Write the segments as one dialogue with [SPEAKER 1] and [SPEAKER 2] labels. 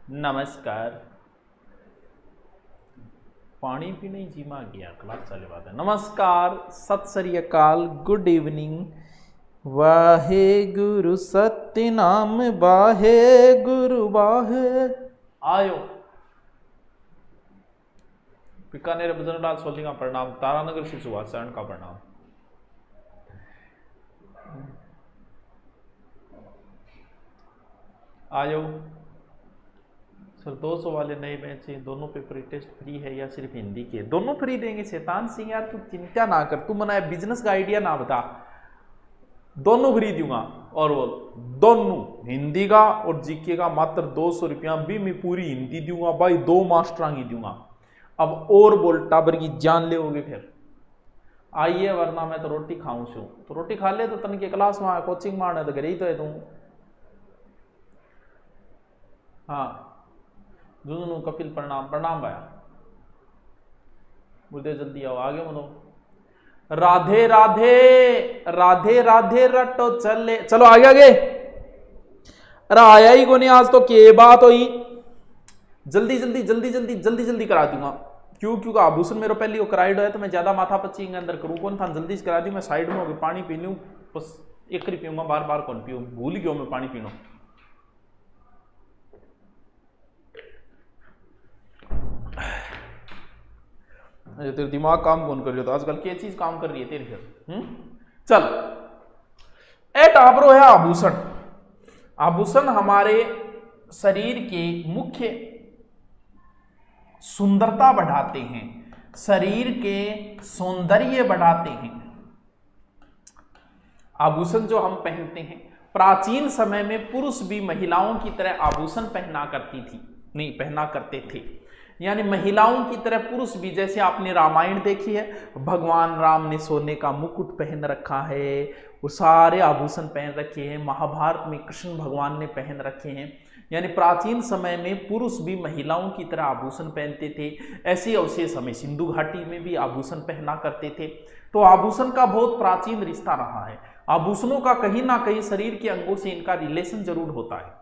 [SPEAKER 1] नमस्कार। पानी पीने जीमा गया क्लास चले बात है। नमस्कार, सत श्री अकाल, गुड इवनिंग। वाहे गुरु सत्य नाम बाहे गुरु बाहे आयो। बीकानेर बजरंगलाल सोली का प्रणाम, तारानगर से सुभाष चरण का प्रणाम। आयो सर, 200 वाले नए बैच हैं, दोनों पेपर टेस्ट फ्री है या सिर्फ हिंदी के? दोनों फ्री देंगे। शैतान सिंह यार तू चिंता ना कर, तू मना बिजनेस का आइडिया ना बता, दोनों फ्री दूंगा। और बोल, दोनों हिंदी का और जीके का मात्र 200 रुपया भी मैं पूरी हिंदी दूंगा भाई, 2 मास्टर की दूंगा। अब और बोल टाबर की जान ले होगे फिर आइए, वरना मैं तो रोटी खाऊं छू। तो रोटी खा ले तो तन के क्लास में कोचिंग मारने तो करे ही तो है तू। हाँ जुनू कपिल प्रणाम प्रणाम भाया, बोलते जल्दी आओ आगे बोलो। राधे राधे राधे राधे रटो चले, चलो आगे आगे। अरे आया ही को नहीं आज तो के बात हुई। जल्दी जल्दी जल्दी जल्दी जल्दी जल्दी करा दूंगा। क्योंकि आभूषण मेरे पहले कराइड है तो मैं ज्यादा माथा पच्ची अंदर करूँ कौन था, जल्दी से करा दी। मैं साइड में होगी, पानी पी लूँ बस, एक ही पीऊंगा, बार बार कौन पीऊँ, भूल गया मैं पानी पीना। तेरे दिमाग काम कौन कर रही हो तो आजकल क्या चीज काम कर रही है तेरी फिर? चल ए टाबरो है आभूषण। आभूषण हमारे शरीर के मुख्य सुंदरता बढ़ाते हैं, शरीर के सौंदर्य बढ़ाते हैं। आभूषण जो हम पहनते हैं, प्राचीन समय में पुरुष भी महिलाओं की तरह आभूषण पहना करते थे। यानी महिलाओं की तरह पुरुष भी, जैसे आपने रामायण देखी है, भगवान राम ने सोने का मुकुट पहन रखा है, वो सारे आभूषण पहन रखे हैं। महाभारत में कृष्ण भगवान ने पहन रखे हैं। यानी प्राचीन समय में पुरुष भी महिलाओं की तरह आभूषण पहनते थे। ऐसे अवशेष हमें सिंधु घाटी में भी आभूषण पहना करते थे। तो आभूषण का बहुत प्राचीन रिश्ता रहा है। आभूषणों का कहीं ना कहीं शरीर के अंगों से इनका रिलेशन जरूर होता है।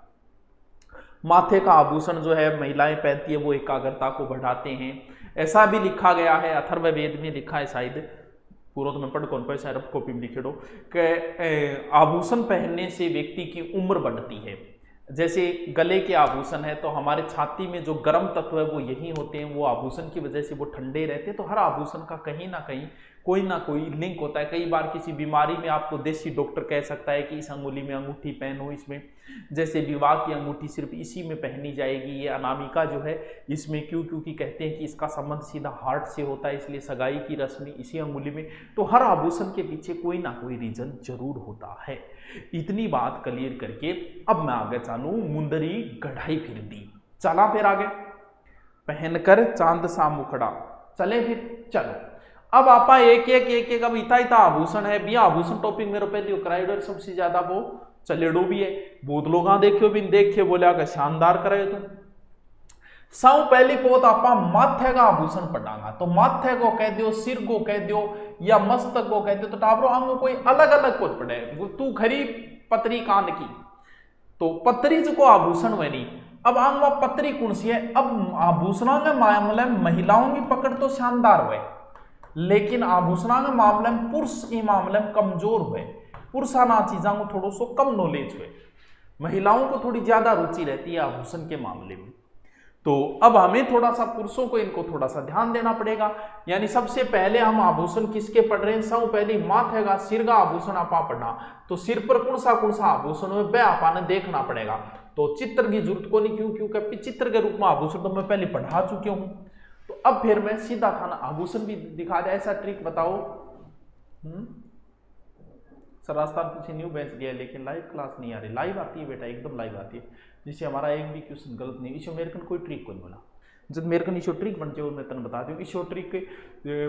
[SPEAKER 1] माथे का आभूषण जो है महिलाएं पहनती है, वो एकाग्रता को बढ़ाते हैं। ऐसा भी लिखा गया है, अथर्ववेद में लिखा है, शायद पूरा तो मैं पढ़ कौन पाए, शायद कॉपी में लिखे दो कि आभूषण पहनने से व्यक्ति की उम्र बढ़ती है। जैसे गले के आभूषण है तो हमारे छाती में जो गर्म तत्व है वो यही होते हैं, वो आभूषण की वजह से वो ठंडे रहते हैं। तो हर आभूषण का कहीं ना कहीं कोई ना कोई लिंक होता है। कई बार किसी बीमारी में आपको देसी डॉक्टर कह सकता है कि इस अंगुली में अंगूठी पहनो, इसमें जैसे विवाह की अंगूठी सिर्फ इसी में पहनी जाएगी, ये अनामिका जो है इसमें क्योंकि कहते हैं कि इसका संबंध सीधा हार्ट से होता है, इसलिए सगाई की रस्म इसी अंगुली में। तो हर आभूषण के पीछे कोई ना कोई रीजन जरूर होता है। इतनी बात क्लियर करके अब मैं आगे चालू। मुंदरी गढ़ाई फिर दी, चला फिर आगे, पहनकर चांद सा मुखड़ा, चले फिर चलो। अब आपा एक अब इता आभूषण है भी, आभूषण टॉपिक मेरे पहले कराइडर सबसे ज्यादा वो चलेडो भी है। बहुत लोग देखियो भी देखे बोले आगे शानदार करे तुम। सब पहली पोत आपा माथे का आभूषण पढ़ांगा। तो माथे को कह दो, सिर को कह दो या मस्तक को कह दो, तो टाबरो अंग कोई अलग अलग को पड़े। तू खरी पतरी कान की तो पतरी को आभूषण बनी। अब अंग पतरी कौन सी है? अब आभूषणों के मामले में महिलाओं की पकड़ तो शानदार हुए, लेकिन आभूषणों के मामले में पुरुष के मामले में कमजोर हुए। पुरुषाना चीजों को थोड़ा सो कम नॉलेज हुए, महिलाओं को थोड़ी ज्यादा रुचि रहती है आभूषण के मामले में। तो अब हमें थोड़ा सा पुरुषों को इनको थोड़ा सा ध्यान देना पड़ेगा। यानी सबसे पहले हम आभूषण किसके पढ़ रहे हैं? सब पहले माथे का, सिर का आभूषण आपा पढ़ना। तो सिर पर कौन सा आभूषण है वह आपा ने देखना पड़ेगा। तो चित्र की जरूरत को नहीं, क्योंकि चित्र के रूप में आभूषण तो मैं पहले पढ़ा चुकी हूं। तो अब फिर मैं सीधा खाना आभूषण भी दिखा दे। ऐसा ट्रिक बताओ। सर राजस्थान कुछ न्यू बैच गया, लेकिन लाइव क्लास नहीं आ रही। लाइव आती है बेटा, एकदम लाइव आती है, जिससे हमारा एक भी क्वेश्चन गलत नहीं। इशो मेरे कोई ट्रिक को नहीं बोला, जब मेरे को इशो ट्रिक बन जाए मैं तेन बता दूँ। इशो ट्रिक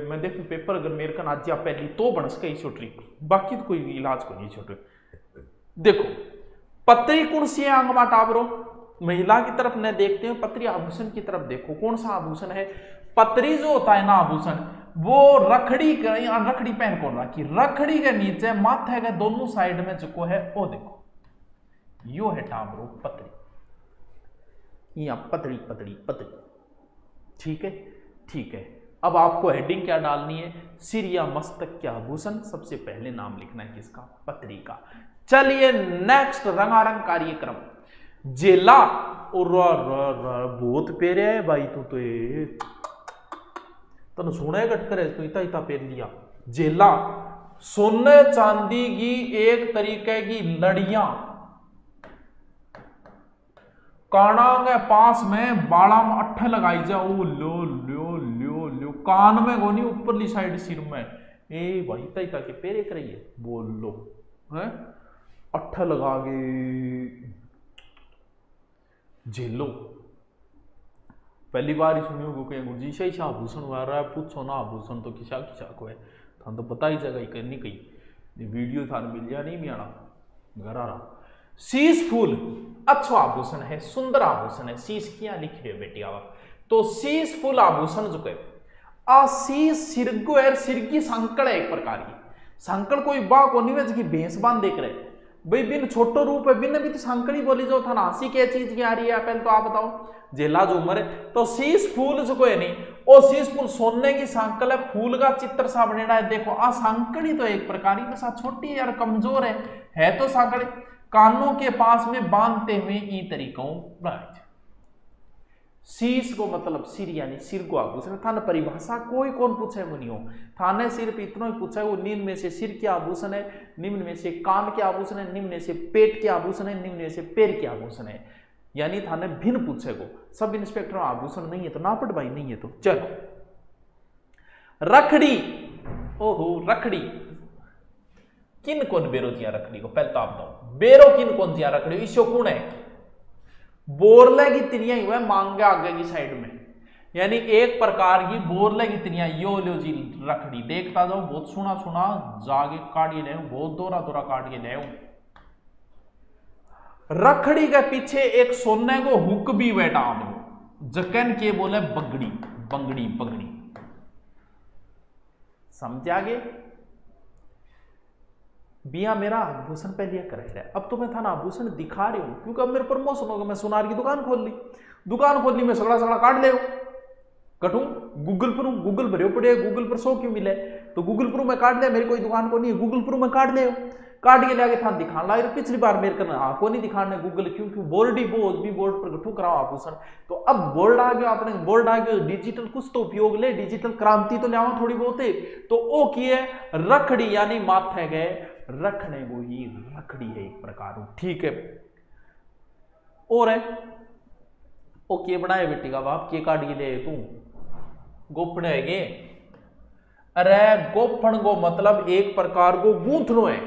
[SPEAKER 1] मैं देखूँ पेपर अगर मेरे को आज या पहली तो बन सके इशो ट्रिक, बाकी तो कोई इलाज को नहीं। इशो ट्रिक देखो, पतरी कौन सी है अंगमा टाबरो? महिला की तरफ न देखते हैं, पतरी आभूषण की तरफ देखो। कौन सा आभूषण है? पतरी जो होता है ना आभूषण, वो रखड़ी पहन कौन रखी, रखड़ी के नीचे माथे के दोनों साइड में जो है वो देखो, यो है टाबरो पतरी। यहाँ पतली पतली पतली। ठीक है, ठीक है। अब आपको हेडिंग क्या डालनी है, सिर या मस्तक के आभूषण। सबसे पहले नाम लिखना है किसका, पत्री का। चलिए नेक्स्ट रंगारंग कार्यक्रम, जेला। और बहुत पेरे है भाई तू तो ये तन सुने कट करे तो इतना इतना पेर लिया। जेला सोने चांदी की एक तरीके की लड़ियां, काना के पास में बाड़ा में अट्ठे लगाई जाओ, लो लो लो लो, कान में गोनी ऊपरली साइड सिर में, ए भाई तई तक पेरे करिए बोल लो है, अट्ठे लगा के झेलो। पहली बार ही सुनियो को कहीं गुरुजी से आभूषण आ रहा है, पूछो ना आभूषण तो किसा किसा को है, थान तो पता ही जगह करनी कही वीडियो थान मिल जा नहीं भी आना घर आ रहा। शीश फूल अच्छा आभूषण है, सुंदर आभूषण है। शीश क्या लिखे है बेटी आवा, तो शीश फूल आभूषण जो कहे आ शीश सिर को है, सिर की सांकड़ है एक प्रकार की। सांकड़ कोई बा को निवेज की भैंस बांध देख रहे भाई, बिन छोटो रूप है, बिन भी तो सांकड़ी बोली जो था नासी क्या चीज की आ रही है, पहले तो आप बताओ जेला जो उम्र है। तो शीश फूल जो कोई नहीं, और शीश फूल सोने की सांकल है, फूल का चित्र सा बनेड़ा है। देखो आ सांकड़ी तो एक प्रकार की बस छोटी यार कमजोर है तो सांकड़ी, कानों के पास में बांधते हुए ई तरीकों बनाए। शीश को मतलब सिर यानी सिर को आभूषण। थाने परिभाषा कोई कौन पूछे मुनियो, थाने सिर्फ इतना ही पूछा है वो निम्न में से सिर के आभूषण है, निम्न में से कान के आभूषण है, निम्न में से पेट के आभूषण है, निम्न में से पैर के आभूषण है। यानी थाने भिन्न पूछे को, सब इंस्पेक्टर आभूषण नहीं है तो नापट भाई नहीं है तो चलो। रखड़ी, ओहो रखड़ी किन कौन बेरो जिया रखड़ी को, पहले तो आप बताओ बेरो किन कौन जिया रखड़ी, इसो कौन है, बोरले की तिरियां हुआ मांगे आगे की साइड में, यानी एक प्रकार की बोरले की तिरियां। यो लो जी रखड़ी देखता जाओ, बहुत सुना सुना जागे काट के ले, बहुत दोरा दोरा काट के ले। रखड़ी के पीछे एक सोने को हुक भी बैठा हम जकन के बोले बगड़ी, बंगड़ी बगड़ी, समझ आगे। बिया मेरा आभूषण पहले कराई रहा है, अब तो मैं था ना आभूषण दिखा रही हूं क्योंकि अब मेरे प्रमोशन होगा, मैं सुनार की दुकान खोल ली, मैं सगड़ा सगड़ा काट ले कटू गूगल पर, गूगल भरे पड़े, गूगल पर 100 क्यों मिले, तो गूगल पर मैं काट लिया, मेरी कोई दुकान को नहीं है, गूगल पर मैं काट ले, काट के ले था दिखाना ला। पिछली बार मेरे करना हाँ को नहीं दिखाने गूगल, क्योंकि बोर्ड ही भी बोर्ड पर गठू कराओ आभूषण। तो अब बोर्ड आ गया, अपने बोर्ड आ गया, डिजिटल कुछ तो उपयोग ले, डिजिटल क्रांति तो लिया थोड़ी बहुत है। तो ओ की है रखड़ी यानी माथे गए रखने वो ही रखड़ी है एक प्रकार, ठीक है। और है ओ के बनाए बेटी का बाप के काट के ले तू गोपने है, अरे गोपन को मतलब एक प्रकार को गूंथनो है,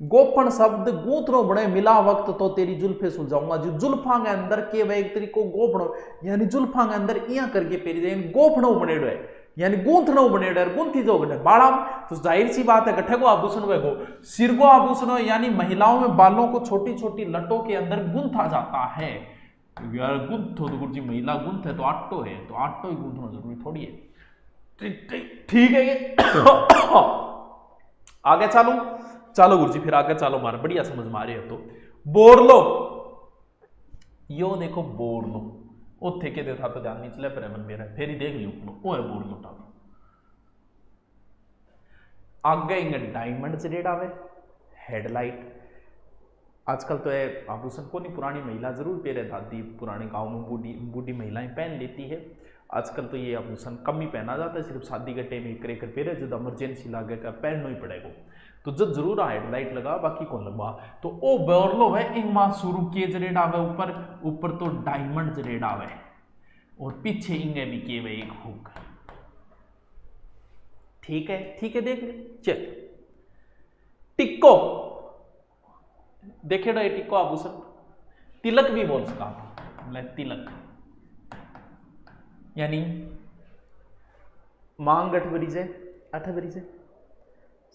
[SPEAKER 1] गोपन शब्द गूंथनो बने मिला वक्त तो तेरी जुल्फे सुलझाऊंगा, जो जुल्फा के अंदर के वह एक तरीको गोपनो यानी जुल्फा के अंदर इया करके पेरी जाए गोपनो बनेड़ो है, यानी गूंथनो बनेड़ो गुंथी जो गठे बाड़ा, तो जाहिर सी बात है गठे को आभूषण वे गो सिर को आभूषण हो, यानी महिलाओं में बालों को छोटी छोटी लटों के अंदर गूंथा जाता है। यार गुंथो तो गुरुजी महिला गुंथ है तो आटो है, तो आटो ही गूंथना जरूरी थोड़ी है, ठीक है ये आगे चलो चलो गुरुजी फिर आगे चलो, मारे बढ़िया समझ में आ रही है। तो बोरलो, यो देखो बोरलो उथे के देखा तो ध्यान नहीं चले पर मन मेरा फिर ही देख लियो वो है बोरलो टाप। आगे इंगे डायमंड जरेड आवे, हेडलाइट, आजकल तो है आभूषण को नहीं, पुरानी महिला जरूर पहने, दादी पुराने गांव में बूढ़ी बूढ़ी महिलाएं पहन लेती है। आजकल तो ये आभूषण कम ही पहना जाता है, सिर्फ शादी के टाइम एक रेकर पहने, जब इमरजेंसी लागे का पहनना ही पड़ेगा, तो जब जरूर हेडलाइट लगा बाकी कौन लगा। तो ओ बोरलो है इंगमा शुरू के जरेड आवे, ऊपर ऊपर तो डायमंड जरेड आवे और पीछे इंगे भी के एक हुक, ठीक है देख ले चल। टिक्को देखे ये टिक्को आभूषण, तिलक भी बोल सका, तिलक यानी मांग 8 बरी से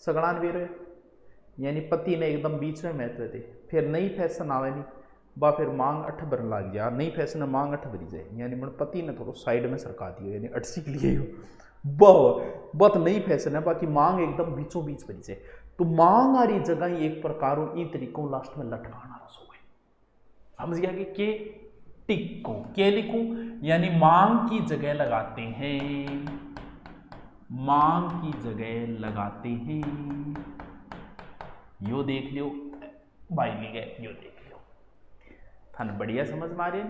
[SPEAKER 1] सगड़ान भी रहे, यानी पति ने एकदम बीच में महत्व थे, फिर नई फैशन आवे नहीं बा, फिर मांग 8 बरन लग गया, नई फैशन में मांग 8 बरी जाए, यानी मन पति ने थोड़ा साइड में सरका दियो, यानी 80 के लिए बहुत नई फैशन है, बाकी मांग एकदम बीचों बीच बरी जाए। तो मांग आ रही जगह एक प्रकार इन तरीकों लास्ट में लटकाना रस हो गए, समझ गया कि टिक को क्या लिखूं, यानी मांग की जगह लगाते हैं, मांग की जगह लगाते हैं। यो देख लियो भाई ले गए, यो देख लियो थाने बढ़िया समझ मारे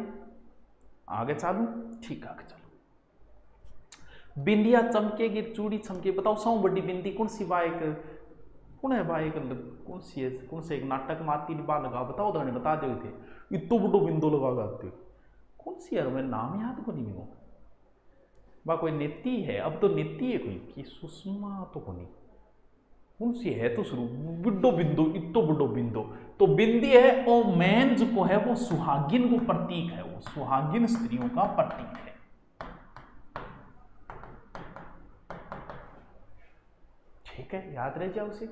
[SPEAKER 1] आगे चालू ठीक आगे चलो। बिंदिया चमकेगी चूड़ी चमके, बताओ सौ बड़ी बिंदी कौन सी बाइक कौन है भाई, कौन सी है, कौन से एक नाटक में आती बात लगा बताओ तो बता दे थे इतो बड़ो बिंदो लगा गाते कौन सी यार, मेरा नाम याद को नहीं मिलो बा, कोई नेती है अब तो नेती है कोई कि सुषमा तो को नहीं, कौन सी है तो शुरू बिड्डो बिंदो इतो बड़ो बिंदो, तो बिंदी है वो मैन जो है वो सुहागिन को प्रतीक है, वो सुहागिन स्त्रियों का प्रतीक है। ठीक है याद रह जाओ, उसे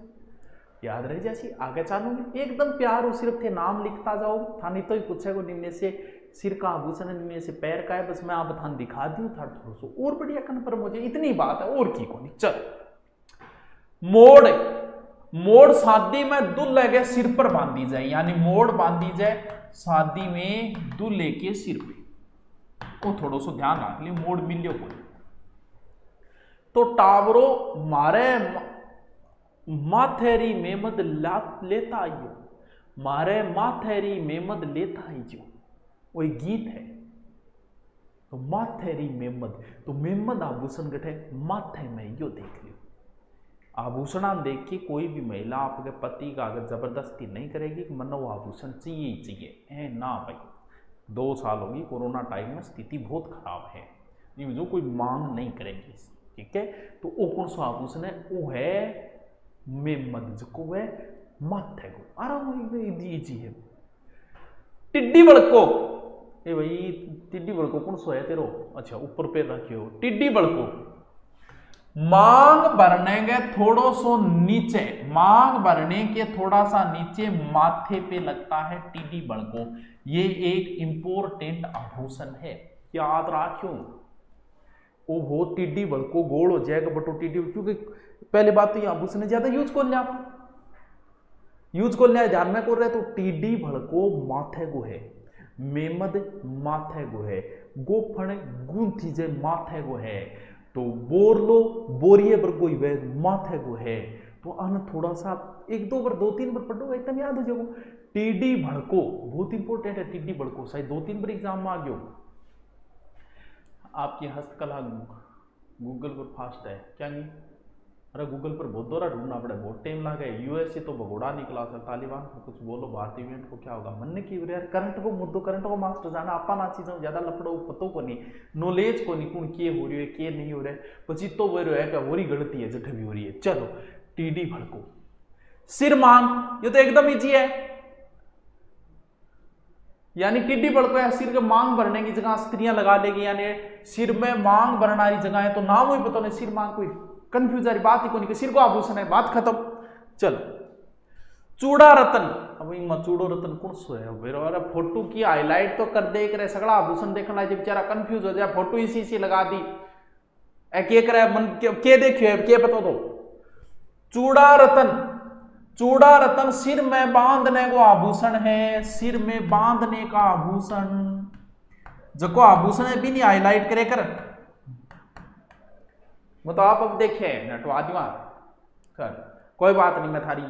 [SPEAKER 1] याद रह जाए। आगे चालू एकदम प्यार हो, सिर्फ थे नाम लिखता जाओ, थानी तो ही पूछेगा निम्न से सिर का आभूषण निम्न से पैर का है, बस मैं आप थान दिखा दूं था थोड़ा सा और बढ़िया कन पर मुझे इतनी बात है और की को नहीं। चल मोड़, मोड़ शादी में दूल्हे के सिर पर बांधी जाए, यानी मोड़ बांधी जाए शादी में दूल्हे के सिर पे, वो थोड़ा सा ध्यान रख लियो मोड़ मिलियो कोई। तो टावरो मारे माथेरी मेमद लेता आइयो, मारे माथेरी मेमद लेता आइयो, वो एक गीत है। तो माथेरी मेमद, तो मेमद आभूषण गठे माथे में, यो देख लियो आभूषण देख के कोई भी महिला आपके पति का अगर जबरदस्ती नहीं करेगी कि मनो वो आभूषण चाहिए ही चाहिए है ना भाई। 2 साल होगी कोरोना टाइम में, स्थिति बहुत खराब है, जो कोई मांग नहीं करेगी, ठीक है। तो वो कौन सा आभूषण है, वो है मेमद, जो है माथे को आराम इजी है। टिड्डी बड़को, ए भाई टिड्डी बड़को कौन सा है तेरो, अच्छा ऊपर पैर रखियो, टिड्डी बड़को मांग भरने के थोड़ो सो नीचे, मांग भरने के थोड़ा सा नीचे माथे पे लगता है टिड्डी बड़को, ये एक इंपोर्टेंट आभूषण है, याद रखियो। वो टिड्डी बड़को गोल हो जाएगा बटो टिड्डी, क्योंकि पहले बात तो ये आभूषण ज्यादा यूज कर लिया, यूज कर लिया ध्यान में कर रहे, तो टिड्डी भड़को माथे गो है, मेमद माथे गो है, गोफण गुंथी जे माथे गो है, तो बोरलो बोरिये बरगो माथे गो है। तो अन थोड़ा सा 1-2 बार 2-3 बार पढ़ो एकदम याद हो जाएगा। टिड्डी भड़को बहुत इंपॉर्टेंट है, टिड्डी भड़को शायद 2-3 बार एग्जाम में आ गयो। आपकी हस्तकला गूगल पर फास्ट है क्या नहीं, अरे गूगल पर बहुत दौरा ढूंढना पड़े, बहुत टाइम लगे। यूएसए तो भगोड़ा निकला सर, तालिबान को कुछ बोलो भारतीय इवेंट को क्या होगा मन की यार, करंट को मुद्दों करंट को मास्टर जाना आपा ना चीज़ों ज्यादा लपड़ो पतो को नहीं, नॉलेज को नहीं कौन किए हो रही है किए नहीं हो रहा है, पची तो वो है क्या हो रही गलती है जठ भी हो रही है। चलो टीडी भड़को, सिर मांग, ये तो एकदम ईजी है, यानी टिड्डी भड़को है सिर के मांग भरने की जगह स्त्रियां लगा लेगी, यानी सिर में मांग भरने वाली जगह है, तो नाम ही पता नहीं सिर मांग, कोई कंफ्यूज वाली बात ही को नहीं, सिर को आभूषण है, बात खत्म। चलो चूड़ा रतन, अब इनमें चूड़ो रतन कौन सो है, अरे फोटो की हाईलाइट तो कर दे करे, सगड़ा आभूषण देखना है, बेचारा कंफ्यूज हो जाए, फोटो इसी लगा दी के करे मन के देखियो के पता दो। चूड़ा रतन, चूड़ा रतन सिर में बांधने को आभूषण है, सिर में बांधने का आभूषण, जो को आभूषण है भी नहीं हाईलाइट करे कर, वो तो आप अब देखे नटवा दिवा कर, कोई बात नहीं, मैं थारी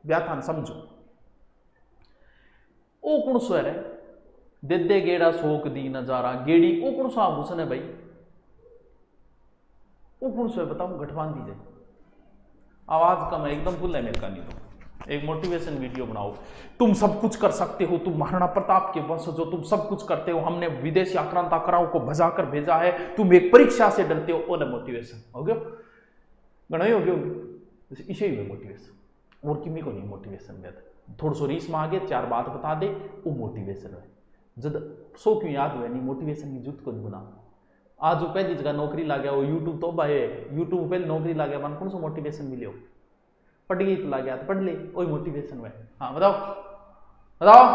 [SPEAKER 1] व्याख्यान समझो। ओ कौन सो है दे दे गेड़ा सोक दी नजारा गेड़ी, ओ कौन सा आभूषण है भाई, वो कौन सो है बताओ, गठबान दीजिए, आवाज कम है एकदम फुल है मेरे का, नहीं तो एक मोटिवेशन वीडियो बनाओ, तुम सब कुछ कर सकते हो, तुम महाराणा प्रताप के वंशज हो, तुम सब कुछ करते हो, हमने विदेशी आक्रांताकराओं को भजा कर भेजा है, तुम एक परीक्षा से डरते हो, वो मोटिवेशन हो गया, गणाई हो गया, इसे ही मोटिवेशन, और किमी को नहीं मोटिवेशन देता, थोड़ा सो रीस में आगे 4 बात बता दे, वो मोटिवेशन है, जब 100 क्यों याद हुआ नहीं, मोटिवेशन की जुट को नहीं बना। आज वो पहली जगह नौकरी ला गया, वो यूट्यूब तो भाई यूट्यूब पहले नौकरी ला गया, मन कौन सा मोटिवेशन मिले, पढ़ गई तो ला गया तो पढ़ ले, वही मोटिवेशन हुआ। हाँ बताओ बताओ,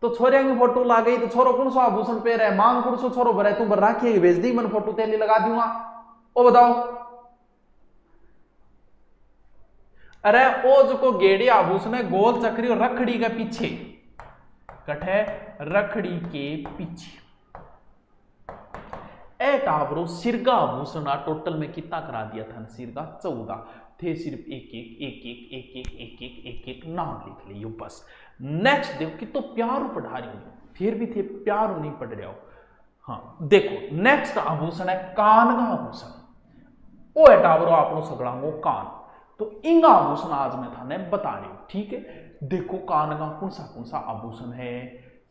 [SPEAKER 1] तो छोरिया की फोटो ला गई तो छोरो कौन सा आभूषण पे रहे, मांग कौन सा छोरो भरा तू भर राखी भेज दी, मन फोटो तेली लगा दूंगा, ओ बताओ। अरे ओ जो को गेड़ी आभूषण है गोल चक्री और रखड़ी के पीछे कठे रखड़ी के पीछे। ए टाबरो सिरगा आभूषण टोटल में कितना करा दिया था सिरगा 14 थे, सिर्फ एक नाम लिख लियो बस। नेक्स्ट देखो कि तो प्यार पढ़ा रही हूं, फिर भी थे प्यार नहीं पढ़ रहे हो। हाँ देखो नेक्स्ट आभूषण है कान का आभूषण। ओ है टाबरो आपको सगड़ांगो कान, तो इंगा आभूषण आज मैं थाने बता रही हूं, ठीक है। देखो कान का कौन सा आभूषण है।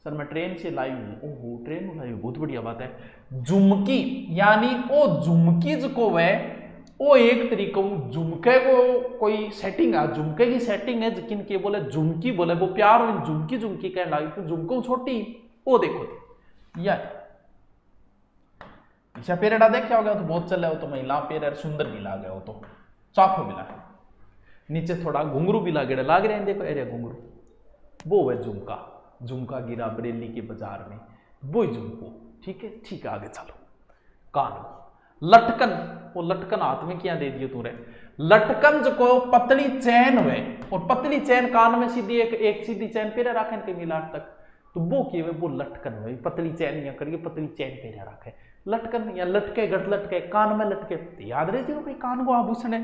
[SPEAKER 1] सर मैं ट्रेन से लाई हूं, ओहो ट्रेन लाई हूं, बहुत बढ़िया बात है। झुमकी, यानी ओ झुमकी जो है वो एक तरीका झुमके को कोई सेटिंग है, झुमके की सेटिंग है, जिन के बोले झुमकी बोले वो प्यार हो झुमकी झुमकी कह लाई तो झुमको छोटी वो देखो यार अच्छा पेरेडा देखा होगा तो बहुत चले हो तो महिला पेर सुंदर भी लागे हो तो चाफो भी लागे, नीचे थोड़ा घुंघरू भी लागे लाग रहे हैं देखो एरिया घुंघरू, वो है झुमका। झुमका गिरा बरेली के बाजार में, वो झुमको, ठीक है। ठीक है आगे चलो। कान लटकन, वो लटकन हाथ में क्या दे दियो तूने। लटकन जो को पतली चैन हुए और पतली चैन कान में सीधी एक सीधी चैन पेरे रखे के मिलाट तक, तो वो की वो लटकन हुए। पतली चैन या करिए पतली चैन पेरे रखे लटकन या लटके गट लटके कान में लटके, तो याद रहे भाई कान को आभूषण है।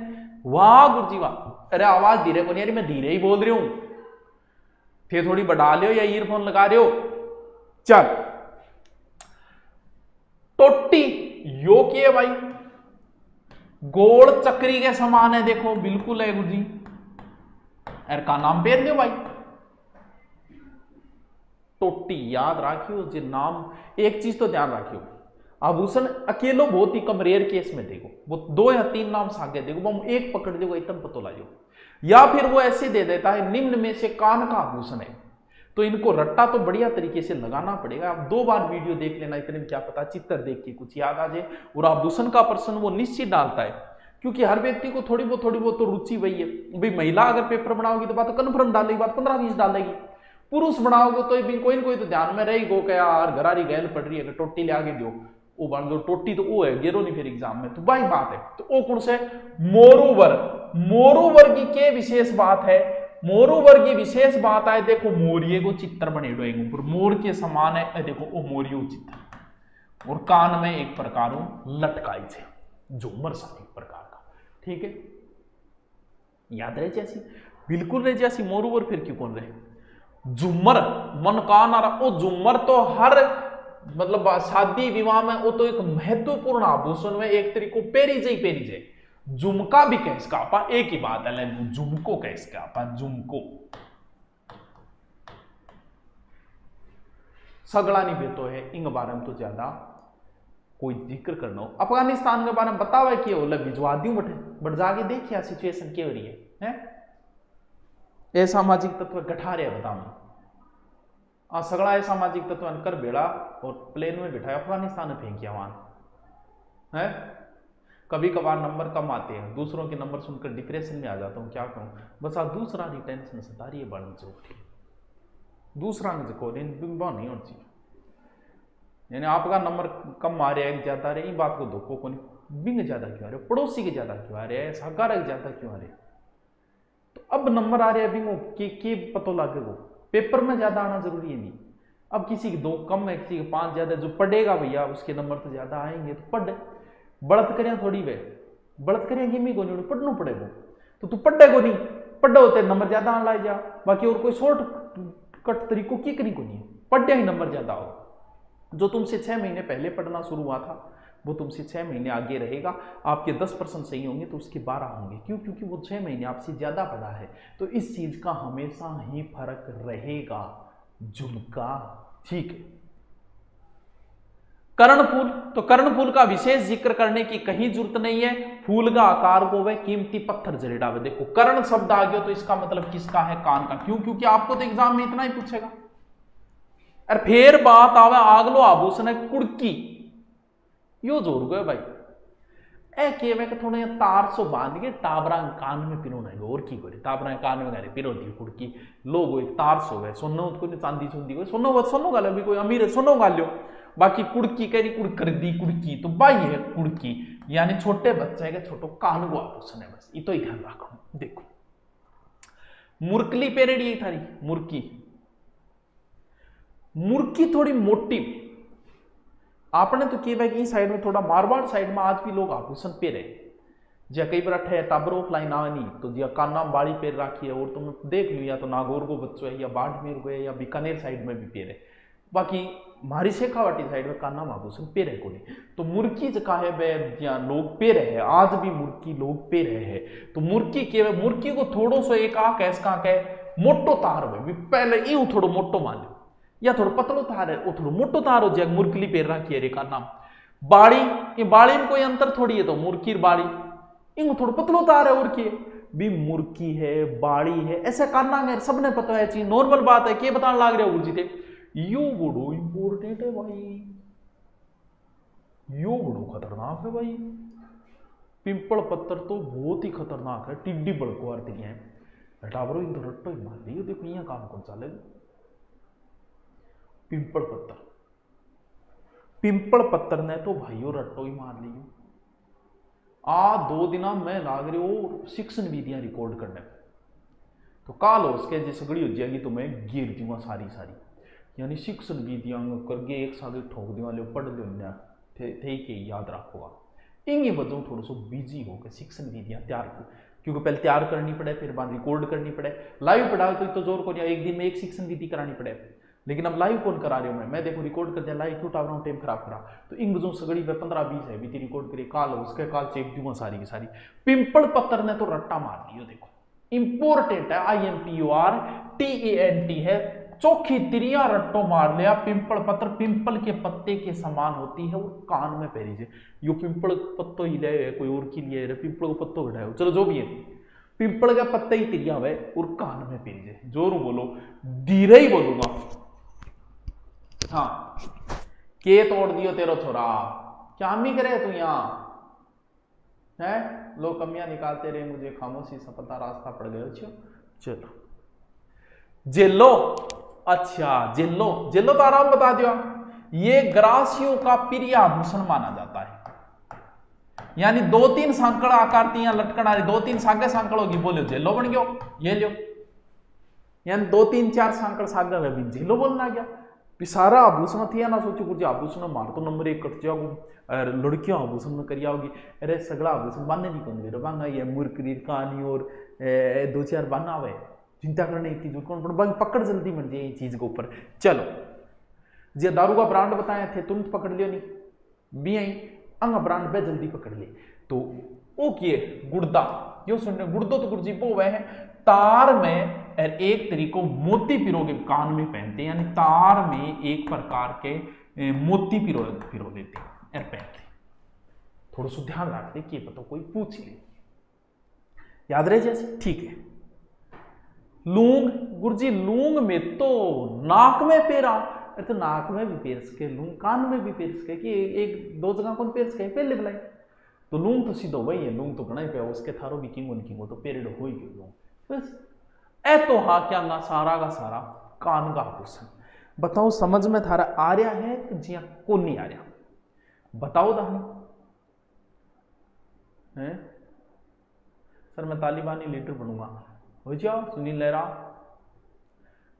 [SPEAKER 1] वाह गुरुजी वाह। अरे आवाज धीरे को नहीं, मैं धीरे ही बोल रही हूं, फिर थोड़ी बढ़ा लियो या ईयरफोन लगा रहे हो। चल टोटी यो की है भाई, गोल चक्री के समान है, देखो बिल्कुल है गुरुजी। अरे का नाम पेर लियो भाई टोटी, याद रखियो जे नाम। एक चीज तो ध्यान रखियो, आभूषण अकेलो बहुत ही कम रेयर केस में देखो, वो 2 या 3 नाम सागे देखो, वो एक पकड़ देखो एकदम पतो लाइयो। या फिर वो ऐसे दे देता है निम्न में से कान का आभूषण है, तो इनको रट्टा तो बढ़िया तरीके से लगाना पड़ेगा। आप 2 बार वीडियो देख लेना, इतने में क्या पता चित्र देख के कुछ याद आ जाए। और आभूषण का प्रश्न वो निश्चित डालता है, क्योंकि हर व्यक्ति को थोड़ी बहुत तो रुचि वही है भाई। महिला अगर पेपर बनाओगी तो बात तो कन्फर्म डालेगी, बात 15-20 डालेगी। पुरुष बनाओगे तो भी कोई ना कोई तो ध्यान में रहेगी गो क्या यार घरारी गैल पड़ रही है, टोटी ले आगे दो वो बन दो टोटी, तो वो है गेरो नहीं फिर एग्जाम में, तो वही बात है। तो वो कौन से मोरूवर, मोरूवर की के विशेष बात है। मोरूवर की विशेष बात है, देखो मोरिये को चित्र बने ऊपर मोर के समान है, देखो वो मोरियो चित्र, और कान में एक प्रकार लटकाई है झूमर सा एक प्रकार का, ठीक है। याद रहे जैसी, बिल्कुल रहे जैसी मोरूवर, फिर क्यों कौन रहे झूमर मन कान आ रहा। वो झूमर तो हर मतलब शादी विवाह में वो तो एक महत्वपूर्ण आभूषण में एक तरीको पेरी जाए। झुमका भी कह इसका आपा एक ही बात है, झुमको कह इसका आपा झुमको। सगड़ा नहीं बेतो है इन बारे में तो ज्यादा कोई जिक्र करना हो। अफगानिस्तान के बारे में बतावा कि हो भिजवा दू बटे बट जाके देखिए सिचुएशन क्या हो रही है? ये सामाजिक तत्व गठा रहे बताओ सगड़ा है सामाजिक तत्व कर बेड़ा और प्लेन में बिठाया अफगानिस्तान में फेंकिया वहां है। कभी कभार नंबर कम आते हैं, दूसरों के नंबर सुनकर डिप्रेशन में आ जाता हूं, क्या कहूं। बस आप दूसरा नहीं टेंशन सता रही है बड़ जोठी दूसरा नहीं और चीज, यानी आपका नंबर कम आ रहा है ज्यादा रहे बात को धोखो को नहीं, बिंग ज्यादा क्यों आ रहे, पड़ोसी के ज्यादा क्यों आ रहे हैं, साकार ज्यादा क्यों आ रहे। तो अब नंबर आ रहे हैं बिंगो के पतो लागे वो पेपर में ज्यादा आना जरूरी है नहीं। अब किसी के 2 कम है, किसी के 5 ज्यादा, जो पढ़ेगा भैया उसके नंबर तो ज्यादा आएंगे, तो पढ़ बढ़त करें थोड़ी वे बढ़त करें गिमी को नहीं पढ़ना पड़ेगा, तो तू पढ़े को नहीं पढ़े होते नंबर ज्यादा आने ला जा, बाकी और कोई शॉर्ट कट तरीकों की करी को नहीं, पढ़े ही नंबर ज्यादा हो। जो तुमसे 6 महीने पहले पढ़ना शुरू हुआ था वो तुमसे 6 महीने आगे रहेगा। आपके 10% सही होंगे तो उसके 12 होंगे, क्यों? क्योंकि वो 6 महीने आपसे ज्यादा पढ़ा है। तो इस चीज का हमेशा ही फर्क रहेगा। झुमका, ठीक है। कर्णफूल, तो कर्णफूल का विशेष जिक्र करने की कहीं जरूरत नहीं है। फूल का आकार को वह कीमती पत्थर जरेड़ा हुआ। देखो कर्ण शब्द आ गया तो इसका मतलब किसका है? कान का। क्यों? क्योंकि आपको तो एग्जाम में इतना ही पूछेगा। और फिर बात आवे आगलो आभूषण है कुड़की, यो जोर गए भाई ए केवे के थोड़े तार सो बांध के टाबरा कान में पिरो नहीं और की करे टाबरा कान में गारे पिरो दी कुड़की लोग एक तार सो गए सोनो को चांदी चुंदी को सोनो गालो भी कोई अमीर है सोनो गालो, बाकी कुड़की कह रही कुड़ कर दी कुड़की तो भाई है कुड़की, यानी छोटे बच्चे के छोटो कान को आभूषण है। बस ये तो ही ध्यान रखो। देखो मुरकली पेरेडी थारी मुर्की, मुर्की थोड़ी मोटी, आपने तो किया कि साइड में थोड़ा मारवाड़ साइड में आज भी लोग आभूषण पे रहे, जो कई बार अठे टाबर ऑफलाइन आ नहीं तो जो काना बाड़ी पेर रखी है, और तुम देख लो या तो नागौर को बच्चों है या बाड़मेर को है या बीकानेर साइड में भी पेर है, बाकी हमारी शेखावाटी साइड में काना आभूषण पे रहे को नहीं। तो मुर्की जगह है वे लोग पे रहे हैं, आज भी मुर्की लोग पे रहे हैं। तो मुर्की के मुर्की को थोड़ो सो एक आ कैसा कह मोटो तार हो, पहले यूं थोड़ो मोटो मान लो या थोड़ा पतलो तार है, वो थोड़ा मोटो तार हो जाए मुर्कली पेर रखी है का नाम बाड़ी। ये बाड़ी में कोई अंतर थोड़ी है, तो मुर्की बाड़ी इन थोड़ा पतलो तार है, और की भी मुर्की है बाड़ी है ऐसे करना है, सबने पता है चीज नॉर्मल बात है। क्या बताने लग रहे हो गुरुजी थे, यो बड़ो इंपोर्टेंट है भाई, यो बड़ो खतरनाक है भाई। पिंपल पत्थर तो बहुत ही खतरनाक है, टिड्डी बड़को आरती है टावरो इन तो रट्टो ही मार लियो। देखो यहाँ काम कौन चले, पिंपल पत्थर, पिंपल पत्थर ने तो भाइयों रट्टो ही मार लियो। आ 2 दिन मैं लाग रही हो शिक्षण विधियां रिकॉर्ड करने, तो काल हो उसके जी सगड़ी हो जाएगी तो मैं गिर दूंगा सारी सारी, यानी शिक्षण विधियां करके एक साल ठोक दूंगा, लो पढ़ लो थे के याद रखोगा। इंगे वजह थोड़ा सो बिजी हो गए शिक्षण विधियां तैयार को, क्योंकि पहले तैयार करनी पड़े, फिर बाद रिकॉर्ड करनी पड़े। लाइव पढ़ाओ तो जोर को एक दिन में एक शिक्षण विधि करानी पड़े, लेकिन अब लाइव कौन करा रहे हो, मैं देखो रिकॉर्ड कर दिया लाइव, क्यों टावर हूँ टाइम खराब करा। तो इन बजों सगड़ी में 15-20 है बीती रिकॉर्ड करिए, काल उसके काल चेक दूंगा सारी की सारी। पिंपल पत्थर ने तो रट्टा मार लियो, देखो इंपोर्टेंट है, IMPORTANT है, चौखी तिरिया रट्टो मार लिया। पिंपल पत्थर पिंपल के पत्ते के समान होती है, और कान में पहरी से यो पिंपल पत्तो ही ले कोई और की लिए पिंपल को पत्तो बैठाओ, चलो जो भी है पिंपल का पत्ते ही तिरिया हुआ और कान में पहरी से। जोर बोलो, धीरे ही बोलूंगा। हाँ के तोड़ दियो तेरो छोरा, क्या मी करे तू यहाँ है, लोग कमियां निकालते रहे, मुझे खामोशी सा पता रास्ता पड़ गया। चलो जेलो, अच्छा जेलो, जेलो तो आराम बता दिया, ये ग्रासियों का प्रिय आभूषण माना जाता है, यानी 2-3 सांकड़ आकार की लटकन आ रही, 2-3 सागे सांकड़ होगी, बोलो जेलो बन गयो, ये लियो, यानी 2-3-4 सांकड़ सागा है भी जेलो बोलना गया। सारा आभूषण थी ना, सोचो कुछ आभूषण मार तो नंबर 1 कट जाओ, लड़कियों आभूषण में करिया होगी, अरे सगड़ा आभूषण बांधने नहीं कौन दे बांगा, ये मुर्करी कहानी और 2-4 बाना हुए, चिंता करने की जरूरत कौन, पकड़ जल्दी बन जाए चीज के ऊपर। चलो जो दारू का ब्रांड बताए थे तुरंत पकड़ लियो, नहीं भी आई अंग ब्रांड पे जल्दी पकड़ ले। तो वो किए गुर्दा, यो सुनने गुर्दो तो गुरजी वो वह है तार में एक तरीको मोती पिरो के कान में पहनते हैं, यानी तार में एक प्रकार के मोती पिरो लेते हैं पहनते। थोड़ा सा ध्यान रखते कि पता कोई पूछ ले, याद रहे जैसे, ठीक है। लूंग गुरुजी, लूंग में तो नाक में पेरा, अरे तो नाक में भी पेर सके, लूंग कान में भी पेर सके, कि 1-2 जगह कौन पेर सके पहले बुलाई। तो लूंग तो सीधो वही है, लूंग तो घना ही पे उसके थारो भी किंगो तो पेरेड हो ही गयो लूंग बस। ए तो हाँ क्या ना सारा का सारा कान का आभूषण। बताओ समझ में थारा आ रहा है कि जिया को नहीं आ रहा, बताओ दानी है। सर मैं तालिबानी लीडर बनूंगा, हो जाओ। सुनील लहरा,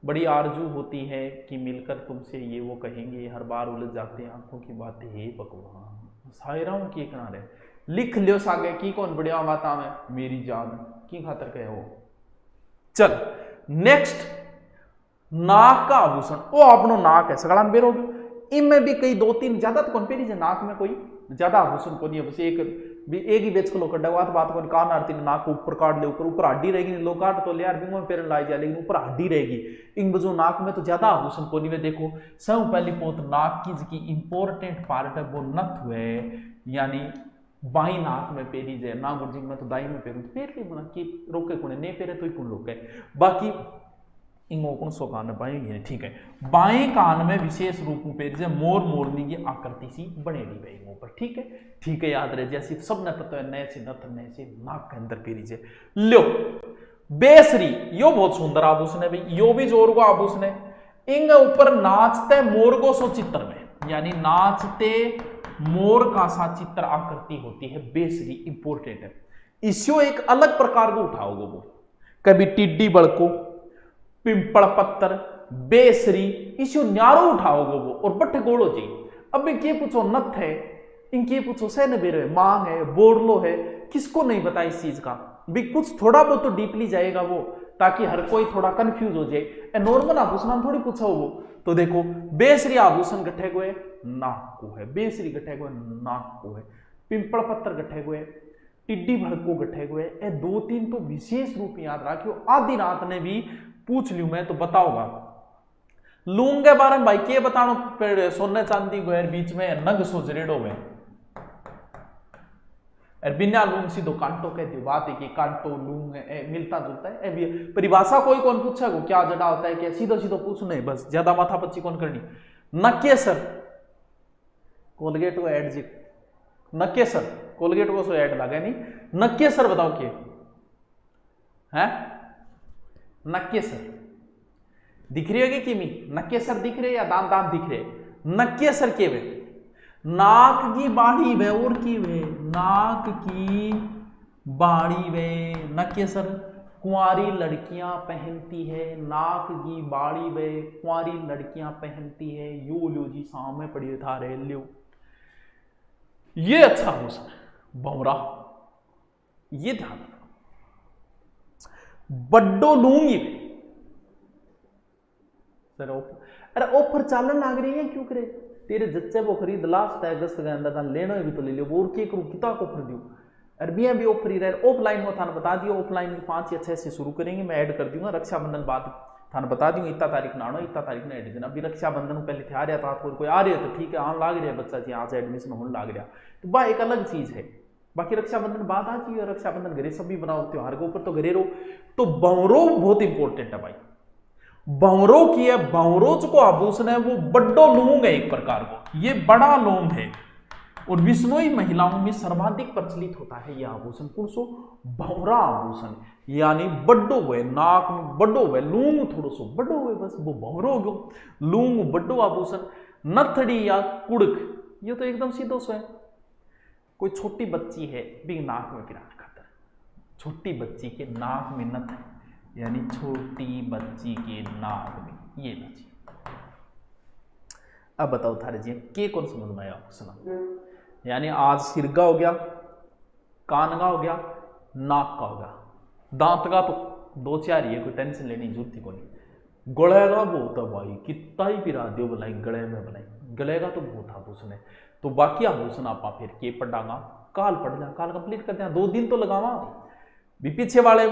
[SPEAKER 1] बड़ी आरजू होती है कि मिलकर तुमसे ये वो कहेंगे, हर बार उलझ जाते हैं आंखों की बातें, हे भगवान। सायराओं की किनारे लिख लियो सागे की कौन बढ़िया बात में मेरी जान की खातर कहे हो। चल नेक्स्ट, नाक का आभूषण, वो अपनो नाक है सगड़ा में बेरोगे, इनमें भी कई 2-3 ज्यादा तो कौन पेरी, नाक में कोई ज्यादा आभूषण को नहीं है, बस एक ही बेच को लो कटा बात को कान आरती नाक को ऊपर काट ले, ऊपर हड्डी रहेगी, लोग काट तो ले यार बिंगो में पेरन लाई जाए, लेकिन ऊपर हड्डी रहेगी। इन बजो नाक में तो ज्यादा आभूषण को नहीं। देखो सब पहली पोत नाक की जिसकी इंपॉर्टेंट पार्ट है वो नथ हुए, यानी बाई नाक में पेरी जाए ना गुरजी, मैं तो दाई में पेरू पेर ले बना कि रोके कुने नहीं पेरे तो ही कुन रोके, बाकी इंगोकुन सो कान में बाएं, ठीक है। बाएं कान में विशेष रूप में पेरी जाए मोर मोरनी की आकृति सी बनेगी भाई ऊपर, ठीक है, ठीक है, याद रहे जैसी सब ने पता है, नए से नथ नए से नाक के अंदर पेरी जाए। लो बेसरी, यो बहुत सुंदर आभूषण है भाई, यो भी जोर को आभूषण है। इंग ऊपर नाचते मोर को सो चित्र में, यानी नाचते मोर का सा चित्र आकृति होती है, बेसरी इंपोर्टेंट है। इसको एक अलग प्रकार को उठाओगे वो, कभी टिड्डी बड़को, पिंपल पत्थर, बेसरी इसो न्यारो उठाओगे वो और बट्टे गोड़ो जी। अब के पूछो नथ है, इनके पूछो सहन बेरो है, मांग है, बोरलो है, किसको नहीं पता इस चीज का भी। कुछ थोड़ा बहुत तो डीपली जाएगा वो, ताकि हर कोई थोड़ा कंफ्यूज हो जाए। नॉर्मल आभूषण थोड़ी पूछा वो। तो देखो बेसरी आभूषण गठे को है नाक को है, बेसरी गठे को है नाक को है, पिंपल पत्थर गठे को है, टिड्डी भड़को गठे को है। ए 2-3 तो विशेष रूप याद रखियो, आधी रात ने भी पूछ लियो मैं तो बताओगा। लूंग के बारे में भाई के बतानो, सोने चांदी को बीच में नग सो जरेडो में बिना लूंग सीधो कांटो कह दियो। बात है कि कांटो लूंग मिलता जुलता है। परिभाषा कोई कौन पूछा को क्या जड़ा होता है, क्या सीधो सीधो पूछना है बस, ज्यादा माथा पच्ची कौन करनी। नकेसर कोलगेट को एड जी, नकेसर कोलगेट को सो एड लगा नहीं, नकेसर बताओ के है। नकेसर दिख रही होगी किमी, नकेसर दिख रहे या दांत दांत दिख रहे। नकेसर के वे नाक की बाड़ी वे और की वे, नाक की बाड़ी वे नकेसर कुंवारी लड़कियां पहनती है, नाक की बाड़ी वे कुंवारी लड़कियां पहनती है। यो लो जी सामने पड़ी था रे लो, ये अच्छा आभूषण है भंवरा, ये ध्यान रखना। बड्डो लूंगी सर अरे ऑफर चालन लाग रही है क्यों करे, तेरे जच्चे वो खरीद लास्ट अगस्त के अंदर लेना भी तो ले लियो, और के करूं कितना ऑफर दियो। अरबियां भी ऑफर ही रहे। ऑफलाइन में थाने बता दियो, ऑफलाइन में 5 या 6 से शुरू करेंगे, मैं ऐड कर दूंगा। रक्षाबंधन बाद थाने बता दूंगा इतना तारीख ना आना, इतना तारीख ना ऐड देना। अभी रक्षाबंधन पहले थे आ रहा था, कोई आ रहे हो तो ठीक है, आन लाग रहा है बच्चा जी, आज एडमिशन होने लाग रहा, तो वह एक अलग चीज है। बाकी रक्षाबंधन बाद आ जाइए, रक्षाबंधन घरे सब भी बनाओ, त्योहार के ऊपर तो घरे रहो। तो बंवरो बहुत इंपॉर्टेंट है भाई, बंवरो की है, बंवरो को आभूषण है वो बड्डो लूंग है एक प्रकार को, ये बड़ा लूंग है और विष्णोई महिलाओं में सर्वाधिक प्रचलित होता है यह आभूषण। कौन सो भंवरा आभूषण, यानी बड्डो हुए, नाक में बड्डो हुए, लूंग थोड़ो सो बड्डो हुए, बस वो भंवरो हो गयो, लूंग बड्डो आभूषण। नथड़ी या कुड़क, ये तो एकदम सीधो सो है। कोई छोटी बच्ची है भी नाक में गिराने खातर, छोटी बच्ची के नाक में नथ है, यानी छोटी बच्ची के नाक में ये नथ। अब बताओ थारे जी के कौन समझ में आया आभूषण, यानी आज सिरगा हो गया, कान का हो गया, नाक का हो गया, दांत का तो 2-4 ही है, कोई टेंशन लेने की जरूरत ही कोई। गले का बहुत है भाई, कितना ही पिरा दियो बुलाई गले में बुलाई, गले का तो बहुत आभूषण है। तो बाकी आभूषण आप फिर के पढ़ागा, काल पढ़ जा, काल कंप्लीट कर दिया, 2 दिन तो लगावा भी। पीछे वाले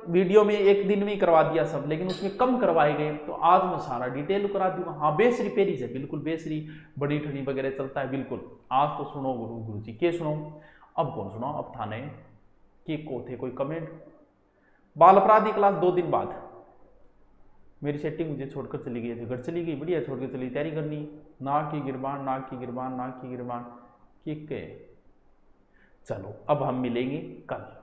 [SPEAKER 1] वीडियो में 1 दिन में ही करवा दिया सब, लेकिन उसमें कम करवाए गए, तो आज मैं सारा डिटेल करा दूंगा। हाँ बेसरी पेरीज है बिल्कुल, बेसरी बड़ी ठड़ी वगैरह चलता है बिल्कुल। आज तो सुनो गुरु जी के सुनो, अब कौन सुनो, अब थाने के को थे कोई कमेंट। बाल अपराधी क्लास 2 दिन बाद, मेरी सेटिंग मुझे छोड़कर चली गई, घर चली गई, बढ़िया छोड़कर चली, तैयारी करनी, नाक की गिरबान, नाक की गिरबान, नाक की गिरबान, के चलो अब हम मिलेंगे कल।